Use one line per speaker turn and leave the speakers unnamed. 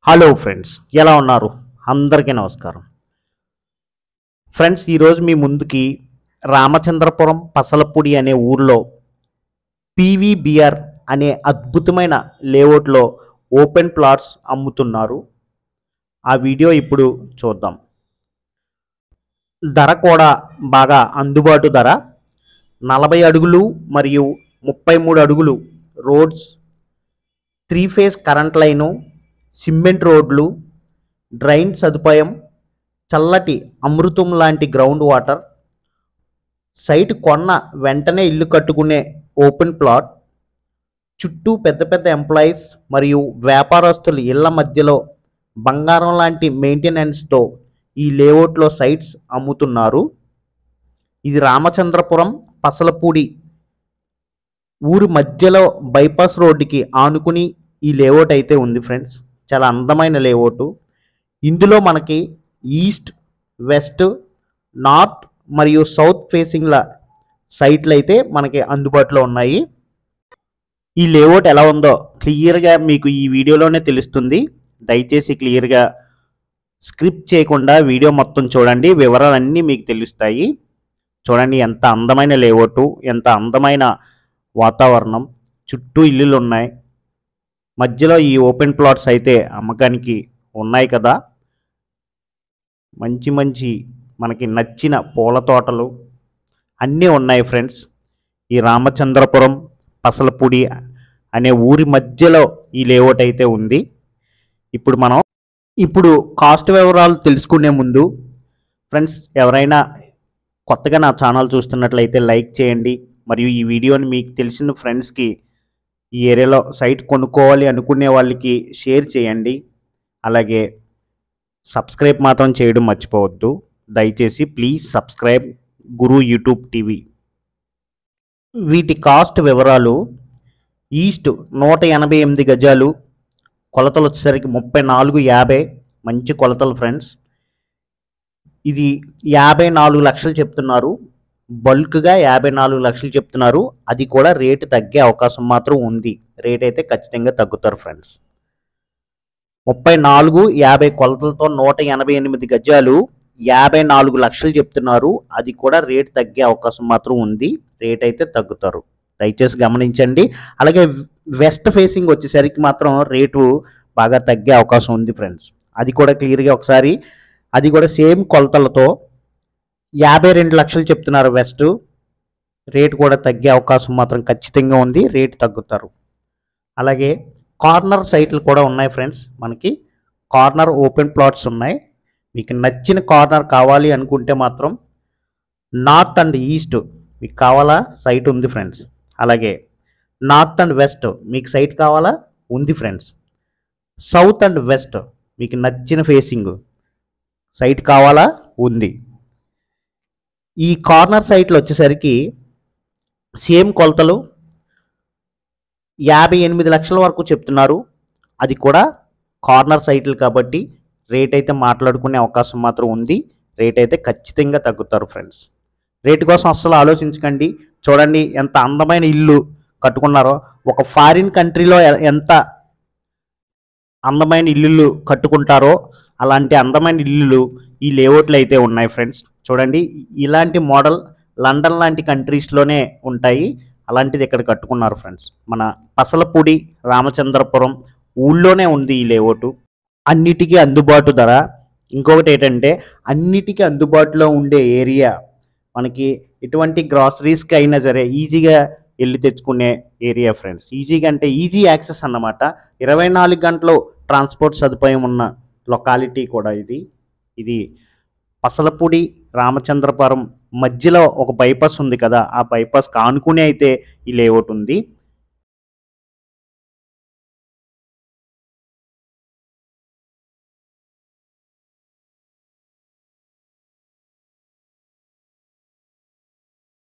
Hello friends, ఎలా ఉన్నారు? అందరికీ నమస్కారం. ఫ్రెండ్స్, ఈరోజు మీ ముందుకి రామచంద్రపురం పసలపూడి అనే ఊర్లో పీవీబీఆర్ అనే అద్భుతమైన లేఅవుట్లో ఓపెన్ ప్లాట్స్ అమ్ముతున్నారు. ఆ వీడియో ఇప్పుడు చూద్దాం. ధర కూడా బాగా అందుబాటు ధర. 40 అడుగులు మరియు 33 అడుగులు roads, 3 phase current line, cement రోడ్లు, డ్రైన్ సదుపాయం, చల్లటి అమృతం లాంటి గ్రౌండ్ వాటర్, సైట్ కొన్న వెంటనే ఇల్లు కట్టుకునే ఓపెన్ ప్లాట్, చుట్టూ పెద్ద పెద్ద ఎంప్లాయీస్ మరియు వ్యాపారస్తుల ఇళ్ల మధ్యలో బంగారం లాంటి మెయింటెనెన్స్తో ఈ లేఅవుట్లో సైట్స్ అమ్ముతున్నారు. ఇది రామచంద్రపురం పసలపూడి ఊరి మధ్యలో బైపాస్ రోడ్డుకి ఆనుకుని ఈ లేఅవుట్ అయితే ఉంది ఫ్రెండ్స్. చాలా అందమైన లేఅవుట్. ఇందులో మనకి ఈస్ట్, వెస్ట్, నార్త్ మరియు సౌత్ ఫేసింగ్ల సైట్లు అయితే మనకి అందుబాటులో ఉన్నాయి. ఈ లేఅవుట్ ఎలా ఉందో క్లియర్గా మీకు ఈ వీడియోలోనే తెలుస్తుంది. దయచేసి క్లియర్గా స్క్రిప్ట్ చేయకుండా వీడియో మొత్తం చూడండి, వివరాలన్నీ మీకు తెలుస్తాయి. చూడండి ఎంత అందమైన లేఅవుట్, ఎంత అందమైన వాతావరణం, చుట్టూ ఇల్లులు ఉన్నాయి. మధ్యలో ఈ ఓపెన్ ప్లాట్స్ అయితే అమ్మకానికి ఉన్నాయి కదా. మంచి మంచి మనకి నచ్చిన పూల తోటలు అన్నీ ఉన్నాయి ఫ్రెండ్స్. ఈ రామచంద్రపురం పసలపూడి అనే ఊరి మధ్యలో ఈ లేఅవుట్ అయితే ఉంది. ఇప్పుడు కాస్ట్ వివరాలు తెలుసుకునే ముందు ఫ్రెండ్స్, ఎవరైనా కొత్తగా నా ఛానల్ చూస్తున్నట్లయితే లైక్ చేయండి, మరియు ఈ వీడియోని మీకు తెలిసిన ఫ్రెండ్స్కి, ఈ ఏరియాలో సైట్ కొనుక్కోవాలి అనుకునే వాళ్ళకి షేర్ చేయండి. అలాగే సబ్స్క్రైబ్ మాత్రం చేయడం మర్చిపోవద్దు. దయచేసి please subscribe Guru YouTube TV. వీటి కాస్ట్ వివరాలు: ఈస్ట్ 188 గజాలు, కొలతలు వచ్చేసరికి 3450, మంచి కొలతలు ఫ్రెండ్స్. ఇది 54 లక్షలు చెప్తున్నారు. బల్క్గా 54 లక్షలు చెప్తున్నారు. అది కూడా రేటు తగ్గే అవకాశం మాత్రం ఉంది. రేట్ అయితే ఖచ్చితంగా తగ్గుతారు ఫ్రెండ్స్. 3450 కొలతలతో 188 గజాలు 54 లక్షలు చెప్తున్నారు. అది కూడా రేటు తగ్గే అవకాశం మాత్రం ఉంది. రేట్ అయితే తగ్గుతారు, దయచేసి గమనించండి. అలాగే వెస్ట్ ఫేసింగ్ వచ్చేసరికి మాత్రం రేటు బాగా తగ్గే అవకాశం ఉంది ఫ్రెండ్స్. అది కూడా క్లియర్గా ఒకసారి, అది కూడా సేమ్ కొలతలతో 52 లక్షలు చెప్తున్నారు వెస్ట్. రేటు కూడా తగ్గే అవకాశం మాత్రం ఖచ్చితంగా ఉంది. రేటు తగ్గుతారు. అలాగే కార్నర్ సైట్లు కూడా ఉన్నాయి ఫ్రెండ్స్. మనకి కార్నర్ ఓపెన్ ప్లాట్స్ ఉన్నాయి. మీకు నచ్చిన కార్నర్ కావాలి అనుకుంటే మాత్రం నార్త్ అండ్ ఈస్ట్ మీకు కావాలా సైట్ ఉంది ఫ్రెండ్స్. అలాగే నార్త్ అండ్ వెస్ట్ మీకు సైట్ కావాలా ఉంది ఫ్రెండ్స్. సౌత్ అండ్ వెస్ట్ మీకు నచ్చిన ఫేసింగ్ సైట్ కావాలా ఉంది. ఈ కార్నర్ సైట్లు వచ్చేసరికి సేమ్ కొలతలు 58 లక్షల వరకు చెప్తున్నారు. అది కూడా కార్నర్ సైట్లు కాబట్టి రేట్ అయితే మాట్లాడుకునే అవకాశం మాత్రం ఉంది. రేట్ అయితే ఖచ్చితంగా తగ్గుతారు ఫ్రెండ్స్. రేటు కోసం అస్సలు ఆలోచించకండి. చూడండి ఎంత అందమైన ఇల్లు కట్టుకున్నారో. ఒక ఫారిన్ కంట్రీలో ఎంత అందమైన ఇల్లులు కట్టుకుంటారో అలాంటి అందమైన ఇల్లులు ఈ లేఅవుట్లు అయితే ఉన్నాయి ఫ్రెండ్స్. చూడండి ఇలాంటి మోడల్ లండన్ లాంటి కంట్రీస్లోనే ఉంటాయి. అలాంటిది ఇక్కడ కట్టుకున్నారు ఫ్రెండ్స్. మన పసలపూడి రామచంద్రపురం ఊళ్ళోనే ఉంది ఈ లేఅవుట్. అన్నిటికీ అందుబాటు ధర. ఇంకొకటి ఏంటంటే అన్నిటికీ అందుబాటులో ఉండే ఏరియా. మనకి ఎటువంటి గ్రాసరీస్కి అయినా సరే ఈజీగా వెళ్ళి తెచ్చుకునే ఏరియా ఫ్రెండ్స్. ఈజీగా అంటే ఈజీ యాక్సెస్ అన్నమాట. 24 గంటలు ట్రాన్స్పోర్ట్ సదుపాయం ఉన్న లొకాలిటీ కూడా ఇది పసలపూడి రామచంద్రపురం మధ్యలో ఒక బైపాస్ ఉంది కదా, ఆ బైపాస్కి ఆనుకునే అయితే ఈ లేఅవుట్ ఉంది.